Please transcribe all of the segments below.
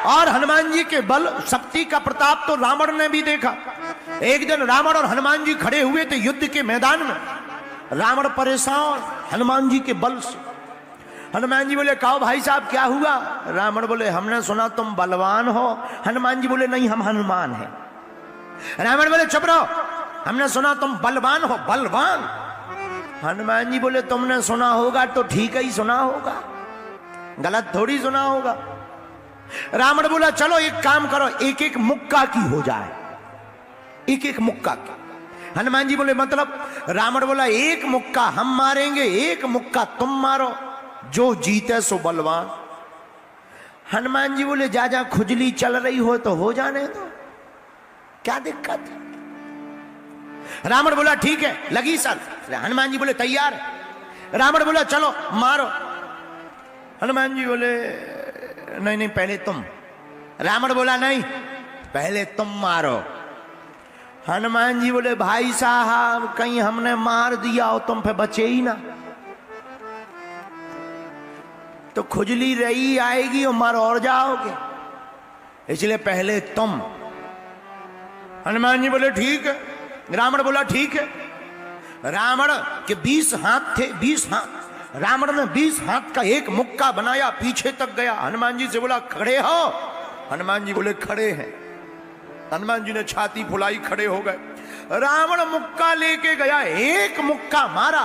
और हनुमान जी के बल शक्ति का प्रताप तो रावण ने भी देखा। एक दिन रावण और हनुमान जी खड़े हुए थे युद्ध के मैदान में। रावण परेशान हनुमान जी के बल से। हनुमान जी बोले कहो भाई साहब क्या हुआ? रावण बोले हमने सुना तुम बलवान हो। हनुमान जी बोले नहीं, हम हनुमान हैं। रावण बोले चुप रहो, हमने सुना तुम बलवान हो। बलवान? हनुमान जी बोले तुमने सुना होगा तो ठीक ही सुना होगा, गलत थोड़ी सुना होगा। रावण बोला चलो एक काम करो, एक एक मुक्का की हो जाए, एक एक मुक्का की। हनुमान जी बोले मतलब? रावण बोला एक मुक्का हम मारेंगे, एक मुक्का तुम मारो, जो जीते सो बलवान। हनुमान जी बोले जा जा खुजली चल रही हो तो हो जाने दो, क्या दिक्कत? रावण बोला ठीक है लगी सर। हनुमान जी बोले तैयार। रावण बोला चलो मारो। हनुमान जी बोले नहीं नहीं पहले तुम। रावण बोला नहीं पहले तुम मारो। हनुमान जी बोले भाई साहब कहीं हमने मार दिया हो तुम फिर बचे ही ना, तो खुजली रही आएगी और मर और जाओगे, इसलिए पहले तुम। हनुमान जी बोले ठीक है। रावण बोला ठीक है। रावण के 20 हाथ थे, 20 हाथ। रावण ने 20 हाथ का एक मुक्का बनाया, पीछे तक गया। हनुमान जी से बोला खड़े हो? हनुमान जी बोले खड़े हैं। हनुमान जी ने छाती फुलाई, खड़े हो गए। रावण मुक्का लेके गया, एक मुक्का मारा।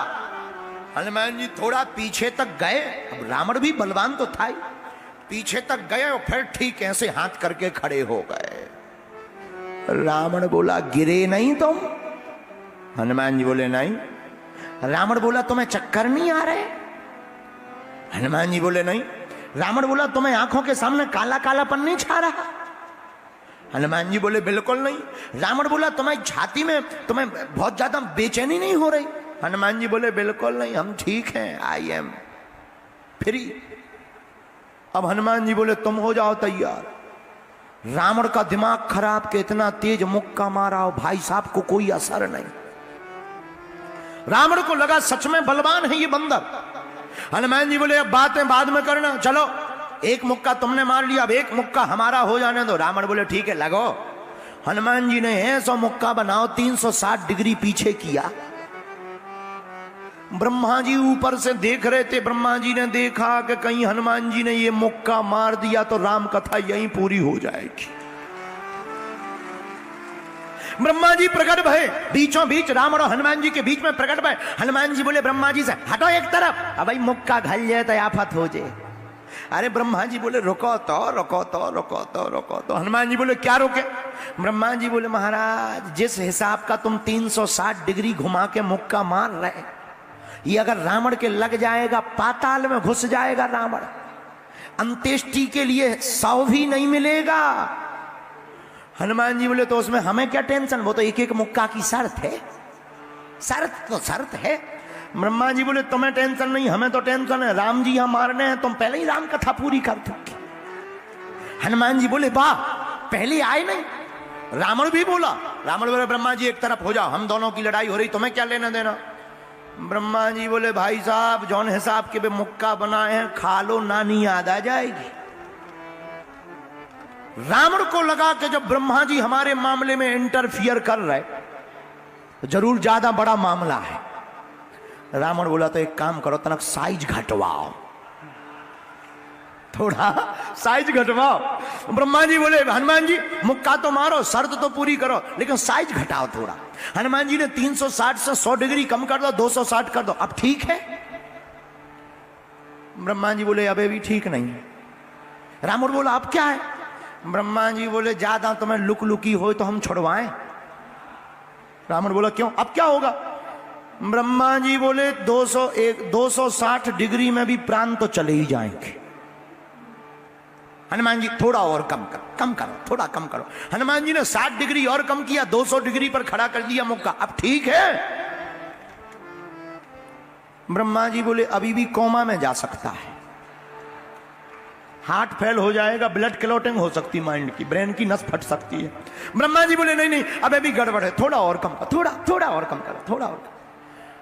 हनुमान जी थोड़ा पीछे तक गए, अब रावण भी बलवान तो था ही, पीछे तक गए और फिर ठीक ऐसे हाथ करके खड़े हो गए। रावण बोला गिरे नहीं तुम? हनुमान जी बोले नहीं। रावण बोला तुम्हें चक्कर नहीं आ रहे? हनुमान जी बोले नहीं। रावण बोला तुम्हें आंखों के सामने काला कालापन नहीं छा रहा? हनुमान जी बोले बिल्कुल नहीं। रावण बोला तुम्हारी छाती में तुम्हें बहुत ज्यादा बेचैनी नहीं हो रही? हनुमान जी बोले बिल्कुल नहीं, हम ठीक हैं, आई एम फ्री। अब हनुमान जी बोले तुम हो जाओ तैयार। रावण का दिमाग खराब के इतना तेज मुक्का मारा और भाई साहब को कोई असर नहीं। रावण को लगा सच में बलवान है ये बंदर। हनुमान जी बोले अब बातें बाद में करना, चलो एक मुक्का तुमने मार लिया, अब एक मुक्का हमारा हो जाने दो। रावण बोले ठीक है लगो। हनुमान जी ने ऐसा मुक्का बनाओ 360 डिग्री पीछे किया। ब्रह्मा जी ऊपर से देख रहे थे। ब्रह्मा जी ने देखा कि कहीं हनुमान जी ने ये मुक्का मार दिया तो राम कथा यहीं पूरी हो जाएगी। ब्रह्मा जी प्रकट भय, बीचों बीच रावण और हनुमान जी के बीच में प्रकट भय। हनुमान जी बोले ब्रह्मा जी से हटो एक तरफ, अब भाई मुक्का घल जाए तो आफत हो जाए। अरे ब्रह्मा जी बोले रुको तो रुको तो रुको तो रुको तो। हनुमान जी बोले क्या रोके? ब्रह्मा जी बोले महाराज जिस हिसाब का तुम 360 डिग्री घुमा के मुक्का मार रहे, ये अगर रावण के लग जाएगा पाताल में घुस जाएगा रावण, अंत्येष्टि के लिए 100 भी नहीं मिलेगा। हनुमान जी बोले तो उसमें हमें क्या टेंशन, वो तो एक एक मुक्का की शर्त है, शर्त तो शर्त है। ब्रह्मा जी बोले तुम्हें टेंशन नहीं, हमें तो टेंशन है, राम जी यहां मारने हैं, तुम पहले ही राम कथा पूरी कर चुके। हनुमान जी बोले वाह पहले आए नहीं। रावण भी बोला, रावण बोले ब्रह्मा जी एक तरफ हो जाओ, हम दोनों की लड़ाई हो रही, तुम्हें क्या लेना देना। ब्रह्मा जी बोले भाई साहब जौन हिसाब के भी मुक्का बनाए हैं खा लो, नानी याद आ जाएगी। रावण को लगा कि जब ब्रह्मा जी हमारे मामले में इंटरफियर कर रहे तो जरूर ज्यादा बड़ा मामला है। रावण बोला तो एक काम करो तनक साइज घटवाओ, थोड़ा साइज घटवाओ। ब्रह्मा जी बोले हनुमान जी मुक्का तो मारो, शर्त तो पूरी करो, लेकिन साइज घटाओ थोड़ा। हनुमान जी ने 360 से 100 डिग्री कम कर दो, 260 कर दो, अब ठीक है। ब्रह्मा जी बोले अबे भी ठीक नहीं। रावण बोला अब क्या है? ब्रह्मा जी बोले ज्यादा तुम्हें लुक लुकी हो तो हम छुड़वाएं। रावण बोला क्यों, अब क्या होगा? ब्रह्मा जी बोले 260 डिग्री में भी प्राण तो चले ही जाएंगे। हनुमान जी थोड़ा और कम करो, थोड़ा कम करो। हनुमान जी ने 60 डिग्री और कम किया, 200 डिग्री पर खड़ा कर दिया मुक्का, अब ठीक है। ब्रह्मा जी बोले अभी भी कोमा में जा सकता है, हार्ट फेल हो जाएगा, ब्लड क्लॉटिंग हो सकती, माइंड की, ब्रेन की नस फट सकती है। ब्रह्मा जी बोले नहीं नहीं अबे भी गड़बड़ है, थोड़ा और कम करो, थोड़ा और कम करो, थोड़ा और कम।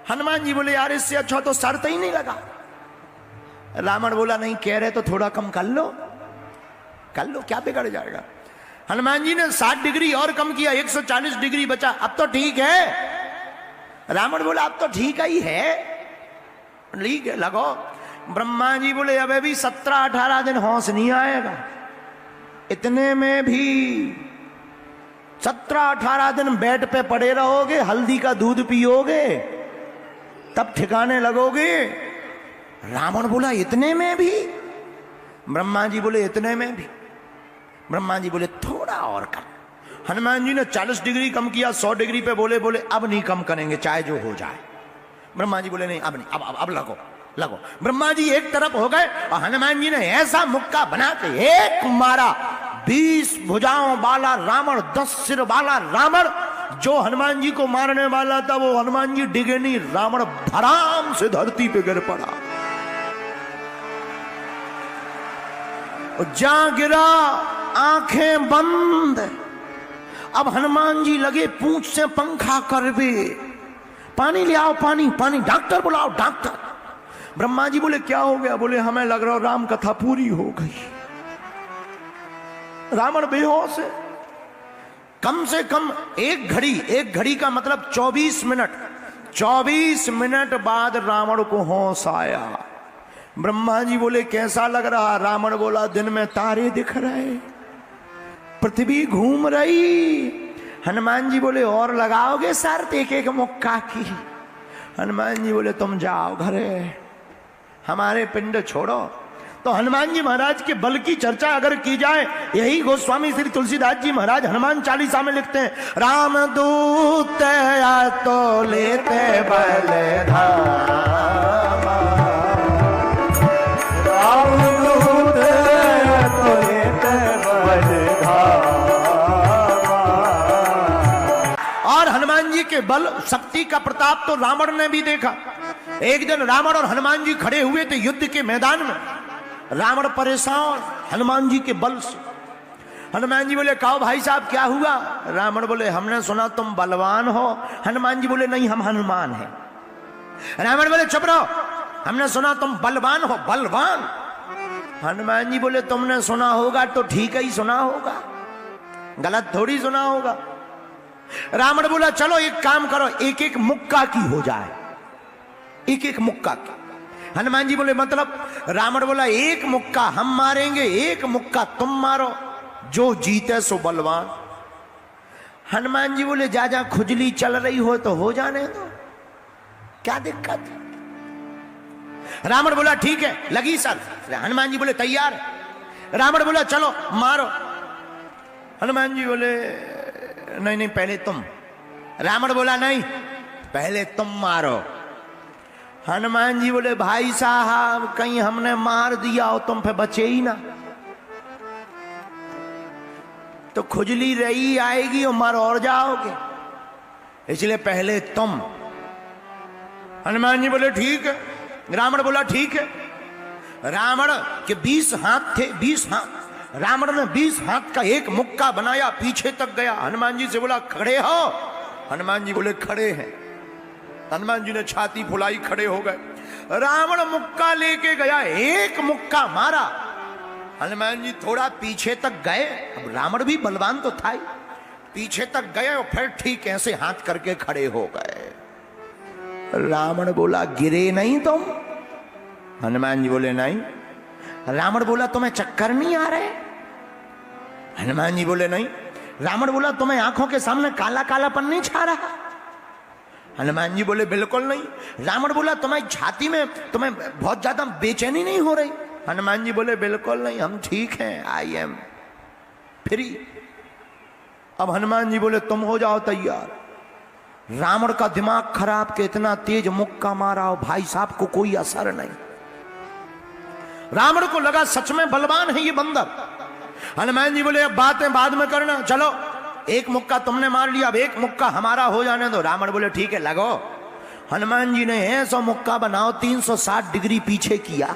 हनुमान जी बोले यार इससे अच्छा तो शर्त ही नहीं लगा। रावण बोला नहीं कह रहे तो थोड़ा कम कर लो। कर लो, क्या बिगड़ जाएगा। हनुमान जी ने 60 डिग्री और कम किया, 140 डिग्री बचा, अब तो ठीक है। रावण बोला अब तो ठीक ही है, ठीक है लगो। ब्रह्मा जी बोले अब भी 17-18 दिन होश नहीं आएगा, इतने में भी 17-18 दिन बेड पे पड़े रहोगे, हल्दी का दूध पियोगे, तब ठिकाने लगोगे। रावण बोला इतने में भी? ब्रह्मा जी बोले इतने में भी। ब्रह्मा जी बोले थोड़ा और कम। हनुमान जी ने 40 डिग्री कम किया, 100 डिग्री पे बोले अब नहीं कम करेंगे, चाहे जो हो जाए। ब्रह्मा जी बोले नहीं अब नहीं, अब लगो लगो। ब्रह्मा जी एक तरफ हो गए और हनुमान जी ने ऐसा मुक्का बना के एक मारा, 20 भुजाओं वाला रावण, 10 सिर वाला रावण। जो हनुमान जी को मारने वाला था वो हनुमान जी डिगे नहीं, रावण धड़ाम से धरती पे गिर पड़ा। जा गिरा, आंखें बंद। अब हनुमान जी लगे पूंछ से पंखा करवे, पानी ले आओ, पानी पानी, डॉक्टर बुलाओ डॉक्टर। ब्रह्मा जी बोले क्या हो गया? बोले हमें लग रहा राम कथा पूरी हो गई। रावण बेहोश है। कम से कम एक घड़ी का मतलब 24 मिनट, 24 मिनट बाद रावण को होश आया। ब्रह्मा जी बोले कैसा लग रहा? रावण बोला दिन में तारे दिख रहे, पृथ्वी घूम रही। हनुमान जी बोले और लगाओगे शर्त एक एक मुक्का की? हनुमान जी बोले तुम जाओ घरे, हमारे पिंड छोड़ो। तो हनुमान जी महाराज के बल की चर्चा अगर की जाए, यही गोस्वामी श्री तुलसीदास जी महाराज हनुमान चालीसा में लिखते हैं, राम दूत या तो लेते बल धामा, राम दूत या तो लेते बल धामा। और हनुमान जी के बल शक्ति का प्रताप तो रावण ने भी देखा। एक दिन रावण और हनुमान जी खड़े हुए थे युद्ध के मैदान में। रावण परेशान हनुमान जी के बल से। हनुमान जी बोले कहो भाई साहब क्या हुआ? रावण बोले हमने सुना तुम बलवान हो। हनुमान जी बोले नहीं हम हनुमान हैं। रावण बोले चुप रहो, हमने सुना तुम बलवान हो। बलवान? हनुमान जी बोले तुमने सुना होगा तो ठीक ही सुना होगा, गलत थोड़ी सुना होगा। रावण बोला चलो एक काम करो, एक एक मुक्का की हो जाए, एक एक मुक्का की। हनुमान जी बोले मतलब? रावण बोला एक मुक्का हम मारेंगे, एक मुक्का तुम मारो, जो जीते सो बलवान। हनुमान जी बोले जा जा खुजली चल रही हो तो हो जाने दो, क्या दिक्कत है? रावण बोला ठीक है लगी सर। हनुमान जी बोले तैयार है। रावण बोला चलो मारो। हनुमान जी बोले नहीं नहीं पहले तुम। रावण बोला नहीं पहले तुम मारो। हनुमान जी बोले भाई साहब कहीं हमने मार दिया हो तुम फिर बचे ही ना, तो खुजली रही आएगी और मर और जाओगे, इसलिए पहले तुम। हनुमान जी बोले ठीक है। रावण बोला ठीक है। रावण के 20 हाथ थे, 20 हाथ। रावण ने 20 हाथ का एक मुक्का बनाया, पीछे तक गया। हनुमान जी से बोला खड़े हो? हनुमान जी बोले खड़े हैं। हनुमान जी ने छाती फुलाई, खड़े हो गए। रावण मुक्का लेके गया, एक मुक्का मारा। हनुमान जी थोड़ा पीछे तक गए, अब रावण भी बलवान तो था ही, पीछे तक गए और फिर ठीक ऐसे हाथ करके खड़े हो गए। रावण बोला गिरे नहीं तुम? हनुमान जी बोले नहीं। रावण बोला तुम्हें चक्कर नहीं आ रहे? हनुमान जी बोले नहीं। रावण बोला तुम्हें आंखों के सामने काला कालापन नहीं छा रहा? हनुमान जी बोले बिल्कुल नहीं। रावण बोला तुम्हारी छाती में तुम्हें बहुत ज्यादा बेचैनी नहीं हो रही? हनुमान जी बोले बिल्कुल नहीं, हम ठीक हैं, आई एम फ्री। अब हनुमान जी बोले तुम हो जाओ तैयार। रावण का दिमाग खराब के इतना तेज मुक्का मारा और भाई साहब को कोई असर नहीं। रावण को लगा सच में बलवान है ये बंदर। हनुमान जी बोले अब बातें बाद में करना, चलो एक मुक्का तुमने मार लिया, अब एक मुक्का हमारा हो जाने दो। रावण बोले ठीक है लगो। हनुमान जी ने ऐसा मुक्का बनाओ 360 डिग्री पीछे किया।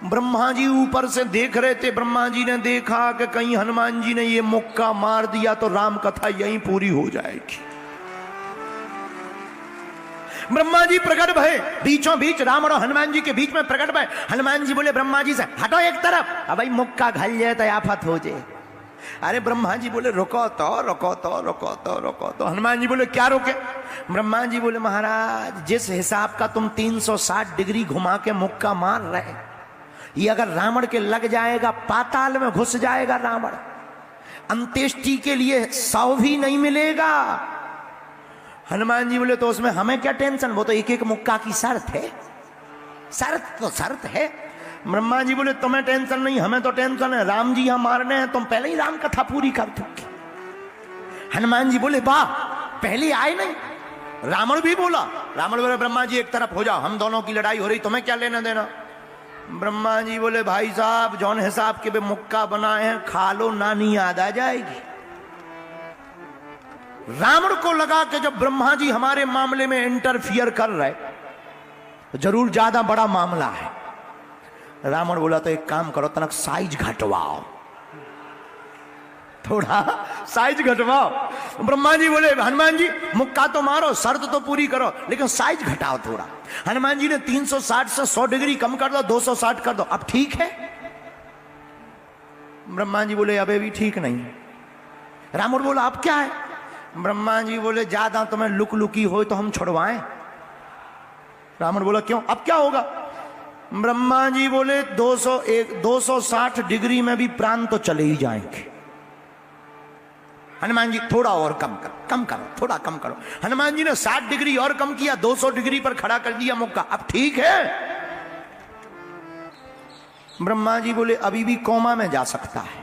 ब्रह्मा जी ऊपर से देख रहे थे। ब्रह्मा जी ने देखा कि कहीं हनुमान जी ने ये मुक्का मार दिया तो राम कथा यहीं पूरी हो जाएगी। ब्रह्मा जी प्रकट भय, बीचों बीच राम और हनुमान जी के बीच में प्रकट भय। हनुमान जी बोले ब्रह्मा जी से, हटो एक तरफ, अब भाई मुक्का घल जाए तो आफत हो जाए। अरे ब्रह्मा जी बोले रुको तो रुको तो रुको तो रुको तो। हनुमान जी बोले क्या रोके? ब्रह्मा जी बोले महाराज जिस हिसाब का तुम 360 डिग्री घुमा के मुक्का मार रहे, ये अगर रावण के लग जाएगा पाताल में घुस जाएगा रावण, अंत्येष्टि के लिए 100 भी नहीं मिलेगा। हनुमान जी बोले तो उसमें हमें क्या टेंशन, वो तो एक एक मुक्का की शर्त है, शर्त तो शर्त है। ब्रह्मा जी बोले तुम्हें टेंशन नहीं, हमें तो टेंशन है, राम जी हम मारने हैं, तुम पहले ही राम कथा पूरी कर चुके। हनुमान जी बोले वाह, पहले आए नहीं। रावण भी बोला, रावण बोले ब्रह्मा जी एक तरफ हो जाओ, हम दोनों की लड़ाई हो रही, तुम्हें क्या लेना देना। ब्रह्मा जी बोले भाई साहब जौन हिसाब के भी मुक्का बनाए हैं खा लो, नानी याद आ जाएगी। रावण को लगा कि जब ब्रह्मा जी हमारे मामले में इंटरफियर कर रहे तो जरूर ज्यादा बड़ा मामला है। रावण बोला तो एक काम करो, तनक साइज घटवाओ, थोड़ा साइज घटवाओ। ब्रह्मा जी बोले हनुमान जी मुक्का तो मारो, शर्त तो पूरी करो, लेकिन साइज घटाओ थोड़ा। हनुमान जी ने 360 से 100 डिग्री कम कर दो, 260 कर दो, अब ठीक है। ब्रह्मा जी बोले अबे भी ठीक नहीं। रावण बोला अब क्या है? ब्रह्मा जी बोले ज्यादा तुम्हें लुक लुकी हो तो हम छुड़वाएं। रावण बोला क्यों, अब क्या होगा? ब्रह्मा जी बोले 260 डिग्री में भी प्राण तो चले ही जाएंगे। हनुमान जी थोड़ा और कम करो, थोड़ा कम करो। हनुमान जी ने 60 डिग्री और कम किया, 200 डिग्री पर खड़ा कर दिया मुक्का, अब ठीक है। ब्रह्मा जी बोले अभी भी कोमा में जा सकता है,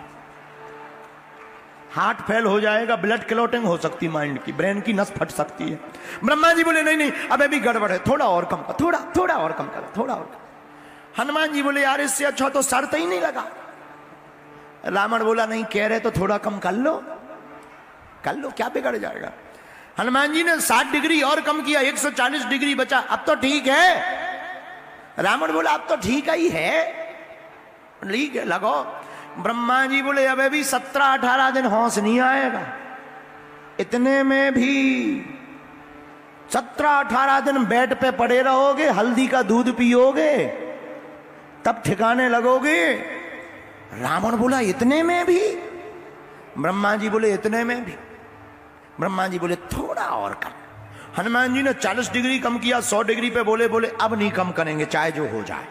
हार्ट फेल हो जाएगा, ब्लड क्लॉटिंग हो सकती है, माइंड की, ब्रेन की नस फट सकती है। ब्रह्मा जी बोले नहीं नहीं अबे भी गड़बड़ है, थोड़ा और कम करो, थोड़ा और कम करो, थोड़ा और कम। हनुमान जी बोले यार इससे अच्छा तो शर्त ही नहीं लगा। रावण बोला नहीं कह रहे तो थोड़ा कम कर लो, क्या बिगड़ जाएगा। हनुमान जी ने 60 डिग्री और कम किया, 140 डिग्री बचा, अब तो ठीक है। रावण बोला अब तो ठीक ही है, ठीक है लगो। ब्रह्मा जी बोले अबे भी 17-18 दिन होश नहीं आएगा, इतने में भी 17-18 दिन बेड पे पड़े रहोगे, हल्दी का दूध पियोगे, तब ठिकाने लगोगे। रावण बोला इतने में भी? ब्रह्मा जी बोले इतने में भी। ब्रह्मा जी बोले थोड़ा और कम। हनुमान जी ने 40 डिग्री कम किया, 100 डिग्री पे बोले अब नहीं कम करेंगे चाहे जो हो जाए।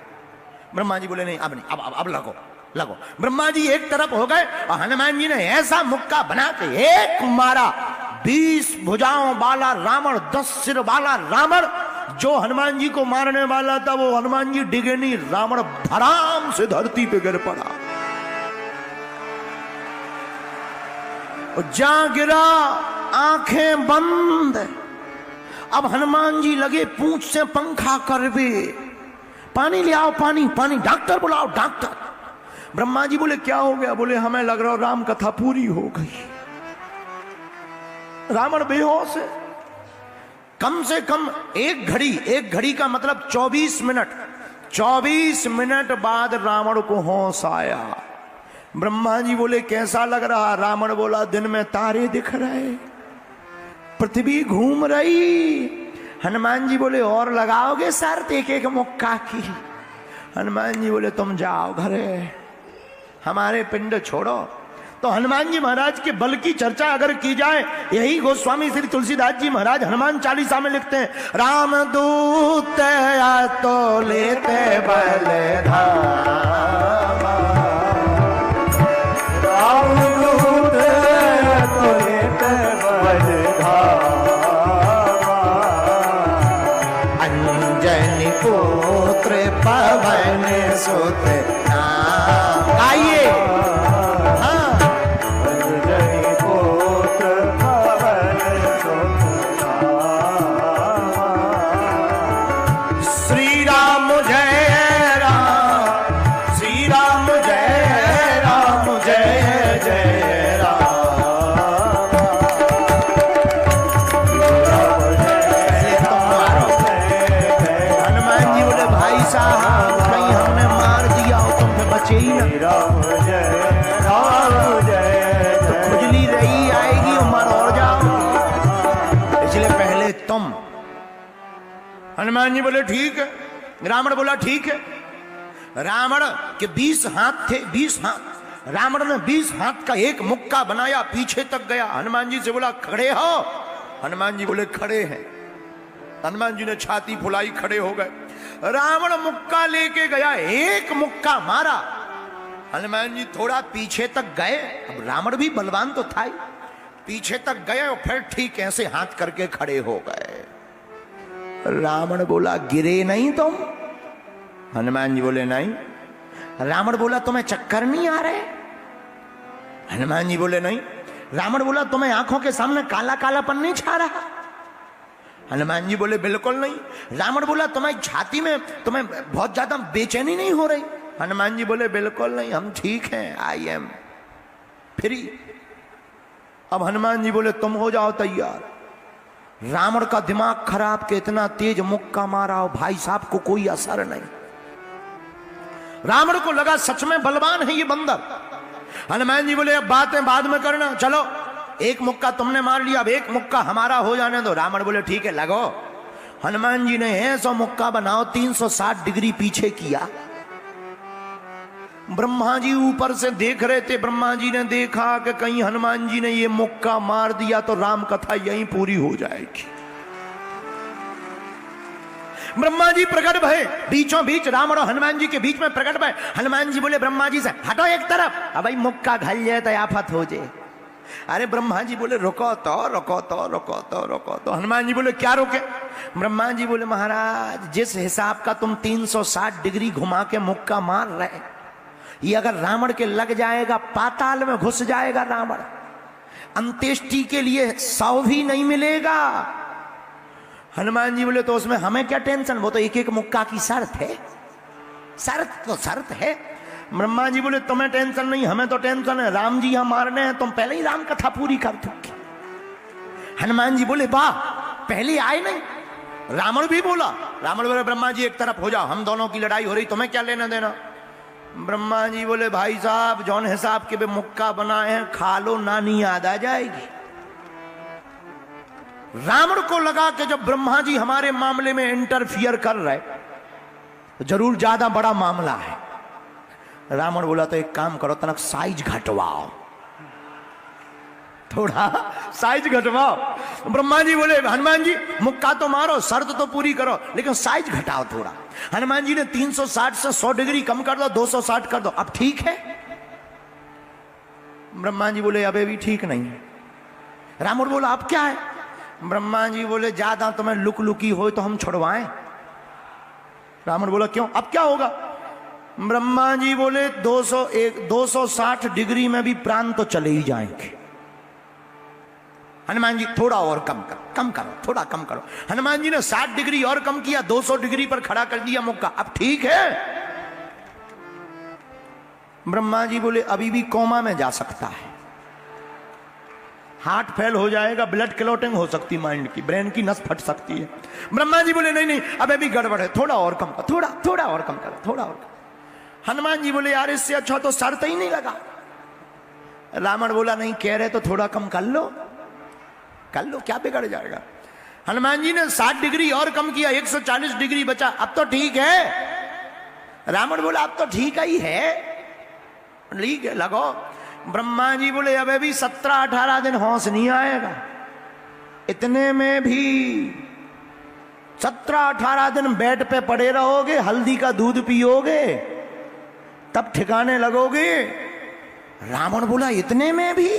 ब्रह्मा जी बोले नहीं अब नहीं, अब लगो। ब्रह्मा जी एक तरफ हो गए और हनुमान जी ने ऐसा मुक्का बना के एक मारा, 20 भुजाओं वाला रावण, 10 सिर वाला रावण। जो हनुमान जी को मारने वाला था वो हनुमान जी डिगे नहीं, रावण भराम से धरती पे गिर पड़ा। जा गिरा आंखें बंद। अब हनुमान जी लगे पूंछ से पंखा करवे, पानी ले आओ, पानी, डॉक्टर बुलाओ, डॉक्टर। ब्रह्मा जी बोले क्या हो गया? बोले हमें लग रहा राम कथा पूरी हो गई। रावण बेहोश है। कम से कम एक घड़ी का मतलब 24 मिनट बाद रावण को होश आया। ब्रह्मा जी बोले कैसा लग रहा? रावण बोला दिन में तारे दिख रहे, पृथ्वी घूम रही। हनुमान जी बोले और लगाओगे शर्त एक मुक्का की? हनुमान जी बोले तुम जाओ घरे, हमारे पिंड छोड़ो। तो हनुमान जी महाराज के बल की चर्चा अगर की जाए, यही गोस्वामी श्री तुलसीदास जी महाराज हनुमान चालीसा में लिखते हैं, राम दूत या तो लेते बल धामा, राम दूत या तो लेते बल धामा, अंजनी पुत्र पवन सुत नाम। आइए साहब कहीं हमने मार दिया हनुमान जी बोले ठीक है। रावण बोला ठीक है। रावण के 20 हाथ थे, 20 हाथ। रावण ने 20 हाथ का एक मुक्का बनाया, पीछे तक गया। हनुमान जी से बोला खड़े हो। हनुमान जी बोले खड़े हैं। हनुमान जी ने छाती फुलाई, खड़े हो गए। रावण मुक्का लेके गया, एक मुक्का मारा। हनुमान जी थोड़ा पीछे तक गए। अब रावण भी बलवान तो था ही, पीछे तक गए और फिर ठीक ऐसे हाथ करके खड़े हो गए। रावण बोला गिरे नहीं तुम? हनुमान जी बोले नहीं। रावण बोला तुम्हें चक्कर नहीं आ रहे? हनुमान जी बोले नहीं। रावण बोला तुम्हें आंखों के सामने काला कालापन नहीं छा रहा? हनुमान जी बोले बिल्कुल नहीं। रावण बोला तुम्हारी छाती में तुम्हें बहुत ज्यादा बेचैनी नहीं हो रही? हनुमान जी बोले बिल्कुल नहीं, हम ठीक हैं, आई एम फ्री। अब हनुमान जी बोले तुम हो जाओ तैयार। रावण का दिमाग खराब के इतना तेज मुक्का मारा और भाई साहब को कोई असर नहीं। रावण को लगा सच में बलवान है ये बंदर। हनुमान जी बोले अब बातें बाद में करना, चलो एक मुक्का तुमने मार लिया, अब एक मुक्का हमारा हो जाने दो। रावण बोले ठीक है लगो। हनुमान जी ने ऐसा मुक्का बनाओ 360 डिग्री पीछे किया। ब्रह्मा जी ऊपर से देख रहे थे। ब्रह्मा जी ने देखा कि कहीं हनुमान जी ने ये मुक्का मार दिया तो राम कथा यहीं पूरी हो जाएगी। ब्रह्मा जी प्रकट भये बीचों बीच, राम और हनुमान जी के बीच में प्रकट भये। हनुमान जी बोले ब्रह्मा जी से हटो एक तरफ, अब भाई मुक्का घल जाए तो आफत हो जाए। अरे ब्रह्मा जी बोले रुको तो रुको तो रुको तो रुको तो। हनुमान जी बोले क्या रोके? ब्रह्मा जी बोले महाराज जिस हिसाब का तुम 360 डिग्री घुमा के मुक्का मार रहे, ये अगर रावण के लग जाएगा पाताल में घुस जाएगा रावण, अंत्येष्टि के लिए 100 भी नहीं मिलेगा। हनुमान जी बोले तो उसमें हमें क्या टेंशन, वो तो एक एक मुक्का की शर्त है, शर्त तो शर्त है। ब्रह्मा जी बोले तुम्हें टेंशन नहीं, हमें तो टेंशन है, राम जी हम मारने हैं, तुम पहले ही राम कथा पूरी कर चुके। हनुमान जी बोले वाह पहले आए नहीं। रावण भी बोला, रावण बोले ब्रह्मा जी एक तरफ हो जाओ, हम दोनों की लड़ाई हो रही, तुम्हें क्या लेना देना। ब्रह्मा जी बोले भाई साहब जौन हिसाब के भी मुक्का बनाए हैं खा लो, नानी याद आ जाएगी। रावण को लगा कि जब ब्रह्मा जी हमारे मामले में इंटरफियर कर रहे तो जरूर ज्यादा बड़ा मामला है। रावण बोला तो एक काम करो तनक साइज घटवाओ, थोड़ा साइज घटवाओ। ब्रह्मा जी बोले हनुमान जी मुक्का तो मारो, शर्त तो पूरी करो, लेकिन साइज घटाओ थोड़ा। हनुमान जी ने 360 से 100 डिग्री कम कर दो, 260 कर दो, अब ठीक है? ब्रह्मा जी बोले अबे भी ठीक नहीं है। रावण बोला अब क्या है? ब्रह्मा जी बोले ज्यादा तुम्हें लुक लुकी हो तो हम छुड़वाएं। रावण बोला क्यों, अब क्या होगा? ब्रह्मा जी बोले 260 डिग्री में भी प्राण तो चले ही जाएंगे। हनुमान जी थोड़ा और कम करो, थोड़ा कम करो। हनुमान जी ने 60 डिग्री और कम किया, 200 डिग्री पर खड़ा कर दिया मुक्का, अब ठीक है? ब्रह्मा जी बोले अभी भी कोमा में जा सकता है, हार्ट फेल हो जाएगा, ब्लड क्लॉटिंग हो सकती, माइंड की, ब्रेन की नस फट सकती है। ब्रह्मा जी बोले नहीं नहीं अब अभी गड़बड़ है, थोड़ा और कम करो, थोड़ा और कम करो, थोड़ा और कम। हनुमान जी बोले यार इससे अच्छा तो शर्त ही नहीं लगा। रावण बोला नहीं कह रहे तो थोड़ा कम कर लो, क्या बिगड़ जाएगा। हनुमान जी ने 60 डिग्री और कम किया, 140 डिग्री बचा, अब तो ठीक है। रावण बोला अब तो ठीक ही है, ठीक है लगो। ब्रह्मा जी बोले अब भी 17-18 दिन होश नहीं आएगा, इतने में भी 17-18 दिन बेड पे पड़े रहोगे, हल्दी का दूध पियोगे, तब ठिकाने लगोगे। रावण बोला इतने में भी?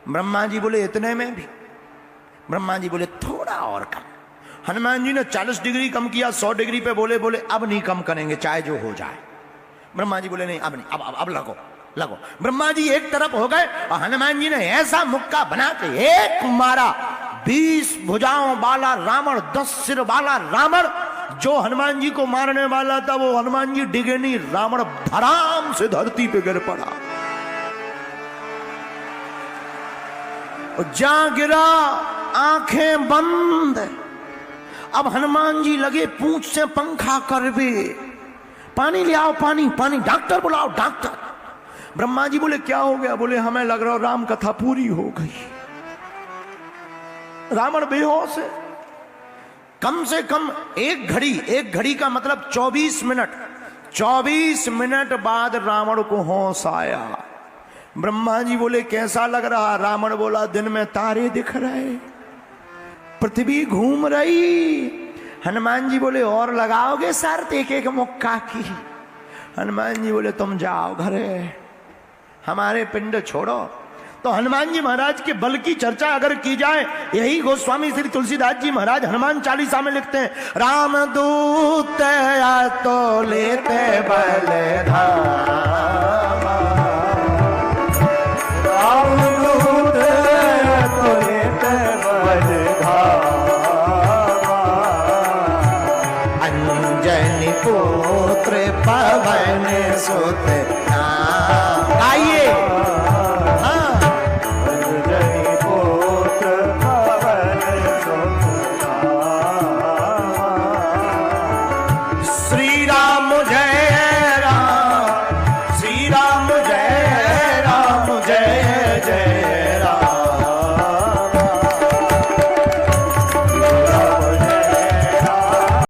ब्रह्मा जी बोले इतने में भी। ब्रह्मा जी बोले थोड़ा और कम। हनुमान जी ने 40 डिग्री कम किया, 100 डिग्री पे बोले अब नहीं कम करेंगे चाहे जो हो जाए। ब्रह्मा जी बोले नहीं अब नहीं, अब लगो। ब्रह्मा जी एक तरफ हो गए और हनुमान जी ने ऐसा मुक्का बना के एक मारा, 20 भुजाओं वाला रावण, 10 सिर वाला रावण। जो हनुमान जी को मारने वाला था वो हनुमान जी डिगे नहीं, रावण धड़ाम से धरती पे गिर पड़ा। जा गिरा आंखें बंद। अब हनुमान जी लगे पूंछ से पंखा करवे, पानी ले आओ, पानी, डॉक्टर बुलाओ, डॉक्टर। ब्रह्मा जी बोले क्या हो गया? बोले हमें लग रहा राम कथा पूरी हो गई। रावण बेहोश है। कम से कम एक घड़ी का मतलब 24 मिनट। 24 मिनट बाद रावण को होश आया। ब्रह्मा जी बोले कैसा लग रहा? रावण बोला दिन में तारे दिख रहे, पृथ्वी घूम रही। हनुमान जी बोले और लगाओगे शर्त एक एक मुक्का की? हनुमान जी बोले तुम जाओ घरे, हमारे पिंड छोड़ो। तो हनुमान जी महाराज के बल की चर्चा अगर की जाए, यही गोस्वामी श्री तुलसीदास जी महाराज हनुमान चालीसा में लिखते हैं, राम दूत या तो लेते बल धामा, राम दूत या तो लेते बल धामा, अंजनी पुत्र पवन सुत